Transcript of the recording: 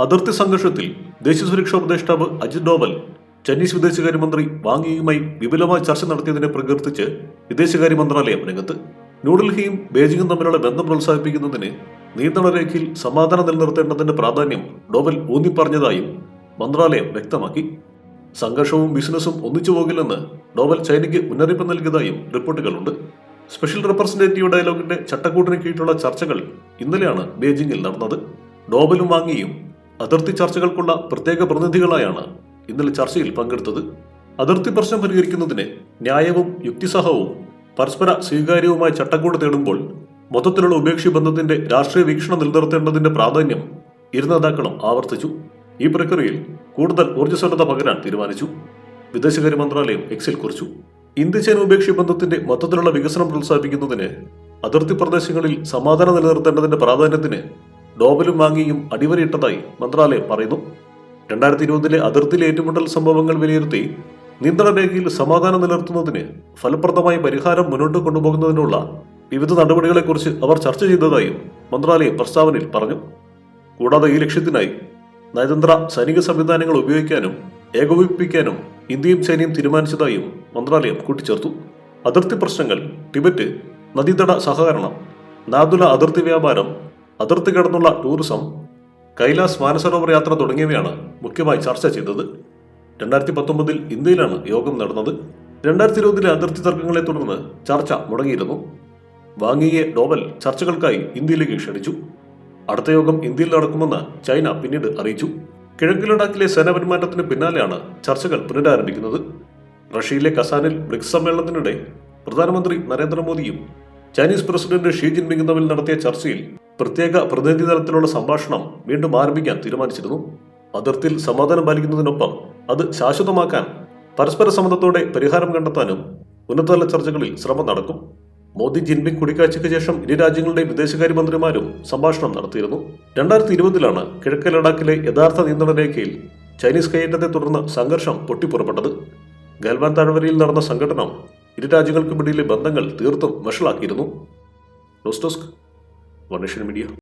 അതിർത്തി സംഘർഷത്തിൽ ദേശീയ സുരക്ഷാ ഉപദേഷ്ടാവ് അജിത് ഡോവൽ ചൈനീസ് വിദേശകാര്യമന്ത്രി വാങ് യിയുമായി വിപുലമായ ചർച്ച നടത്തിയതിനെ പ്രകീർത്തിച്ച് വിദേശകാര്യ മന്ത്രാലയം രംഗത്ത്. ന്യൂഡൽഹിയും ബീജിംഗും തമ്മിലുള്ള ബന്ധം പ്രോത്സാഹിപ്പിക്കുന്നതിന് നിയന്ത്രണ രേഖയിൽ സമാധാനം നിലനിർത്തേണ്ടതിന്റെ പ്രാധാന്യം ഡോവൽ ഊന്നിപ്പറഞ്ഞതായും മന്ത്രാലയം വ്യക്തമാക്കി. സംഘർഷവും ബിസിനസ്സും ഒന്നിച്ചു പോകില്ലെന്ന് ഡോവൽ ചൈനയ്ക്ക് മുന്നറിയിപ്പ് നൽകിയതായും റിപ്പോർട്ടുകളുണ്ട്. സ്പെഷ്യൽ റെപ്രസെന്റേറ്റീവ് ഡയലോഗിന്റെ ചട്ടക്കൂട്ടിന് കീഴിലുള്ള ചർച്ചകൾ ഇന്നലെയാണ് ബീജിംഗിൽ നടന്നത്. ഡോവലും വാങ്ങിയും അതിർത്തി ചർച്ചകൾക്കുള്ള പ്രത്യേക പ്രതിനിധികളായാണ് ഇന്നലെ ചർച്ചയിൽ പങ്കെടുത്തത്. അതിർത്തി പ്രശ്നം പരിഹരിക്കുന്നതിന് ന്യായവും യുക്തിസഹവും പരസ്പര സ്വീകാര്യവുമായ ചട്ടക്കൂട് തേടുമ്പോൾ മൊത്തത്തിലുള്ള ഉഭയകക്ഷി ബന്ധത്തിന്റെ രാഷ്ട്രീയ വീക്ഷണം നിലനിർത്തേണ്ടതിന്റെ പ്രാധാന്യം ഇരു നേതാക്കളും ആവർത്തിച്ചു. ഈ പ്രക്രിയയിൽ കൂടുതൽ ഊർജ്ജസ്വലത പകരാൻ തീരുമാനിച്ചു. വിദേശകാര്യ മന്ത്രാലയം എക്സിൽ കുറിച്ചു. ഇന്ത്യ ചൈന ഉഭയകക്ഷി ബന്ധത്തിന്റെ മൊത്തത്തിലുള്ള വികസനം പ്രോത്സാഹിപ്പിക്കുന്നതിന് അതിർത്തി പ്രദേശങ്ങളിൽ സമാധാനം നിലനിർത്തേണ്ടതിന്റെ പ്രാധാന്യത്തിന് ഡോവലും വാങ്ങിയും അടിവരയിട്ടതായി മന്ത്രാലയം പറയുന്നു. 2020 അതിർത്തിയിലെ ഏറ്റുമുട്ടൽ സംഭവങ്ങൾ വിലയിരുത്തി നിയന്ത്രണ രേഖയിൽ സമാധാനം നിലനിർത്തുന്നതിന് ഫലപ്രദമായ പരിഹാരം മുന്നോട്ട് കൊണ്ടുപോകുന്നതിനുള്ള വിവിധ നടപടികളെക്കുറിച്ച് അവർ ചർച്ച ചെയ്തതായും മന്ത്രാലയം പ്രസ്താവനയിൽ പറഞ്ഞു. കൂടാതെ ഈ ലക്ഷ്യത്തിനായി നയതന്ത്ര സൈനിക സംവിധാനങ്ങൾ ഉപയോഗിക്കാനും ഏകോപിപ്പിക്കാനും ഇന്ത്യയും ചൈനയും തീരുമാനിച്ചതായും മന്ത്രാലയം കൂട്ടിച്ചേർത്തു. അതിർത്തി പ്രശ്നങ്ങൾ, ടിബറ്റ്, നദീതട സഹകരണം, നാദുല അതിർത്തി വ്യാപാരം, അതിർത്തി കടന്നുള്ള ടൂറിസം, കൈലാസ് മാനസരോവർ യാത്ര തുടങ്ങിയവയാണ് മുഖ്യമായി ചർച്ച ചെയ്തത്. 2019 ഇന്ത്യയിലാണ് യോഗം നടന്നത്. 2020 അതിർത്തി തർക്കങ്ങളെ തുടർന്ന് ചർച്ച മുടങ്ങിയിരുന്നു. വാങ്ങിയെ ഡോവൽ ചർച്ചകൾക്കായി ഇന്ത്യയിലേക്ക് ക്ഷണിച്ചു. അടുത്ത യോഗം ഇന്ത്യയിൽ നടക്കുമെന്ന് ചൈന പിന്നീട് അറിയിച്ചു. കിഴക്ക് ലഡാക്കിലെ സേനാ പിന്മാറ്റത്തിന് പിന്നാലെയാണ് ചർച്ചകൾ പുനരാരംഭിക്കുന്നത്. റഷ്യയിലെ കസാനിൽ ബ്രിക്സ് സമ്മേളനത്തിനിടെ പ്രധാനമന്ത്രി നരേന്ദ്രമോദിയും ചൈനീസ് പ്രസിഡന്റ് ഷീ ജിൻപിങ്ങും തമ്മിൽ നടത്തിയ ചർച്ചയിൽ പ്രത്യേക പ്രതിനിധി തലത്തിലുള്ള സംഭാഷണം വീണ്ടും ആരംഭിക്കാൻ തീരുമാനിച്ചിരുന്നു. അതിർത്തിയിൽ സമാധാനം പാലിക്കുന്നതിനൊപ്പം അത് ശാശ്വതമാക്കാൻ പരസ്പര സമ്മതത്തോടെ പരിഹാരം കണ്ടെത്താനും ഉന്നതതല ചർച്ചകളിൽ ശ്രമം നടക്കും. മോദി ജിൻപിങ് കൂടിക്കാഴ്ചയ്ക്ക് ശേഷം ഇരു രാജ്യങ്ങളുടെയും വിദേശകാര്യമന്ത്രിമാരും സംഭാഷണം നടത്തിയിരുന്നു. 2020 കിഴക്ക് ലഡാക്കിലെ യഥാർത്ഥ നിയന്ത്രണ രേഖയിൽ ചൈനീസ് കയ്യേറ്റത്തെ തുടർന്ന് സംഘർഷം പൊട്ടിപ്പുറപ്പെട്ടത്. ഗൽവാൻ താഴ്വരയിൽ നടന്ന സംഘടനം ഇരു രാജ്യങ്ങൾക്കുമിടയിലെ ബന്ധങ്ങൾ തീർത്തും വഷളാക്കിയിരുന്നു. News desk, One Nation media.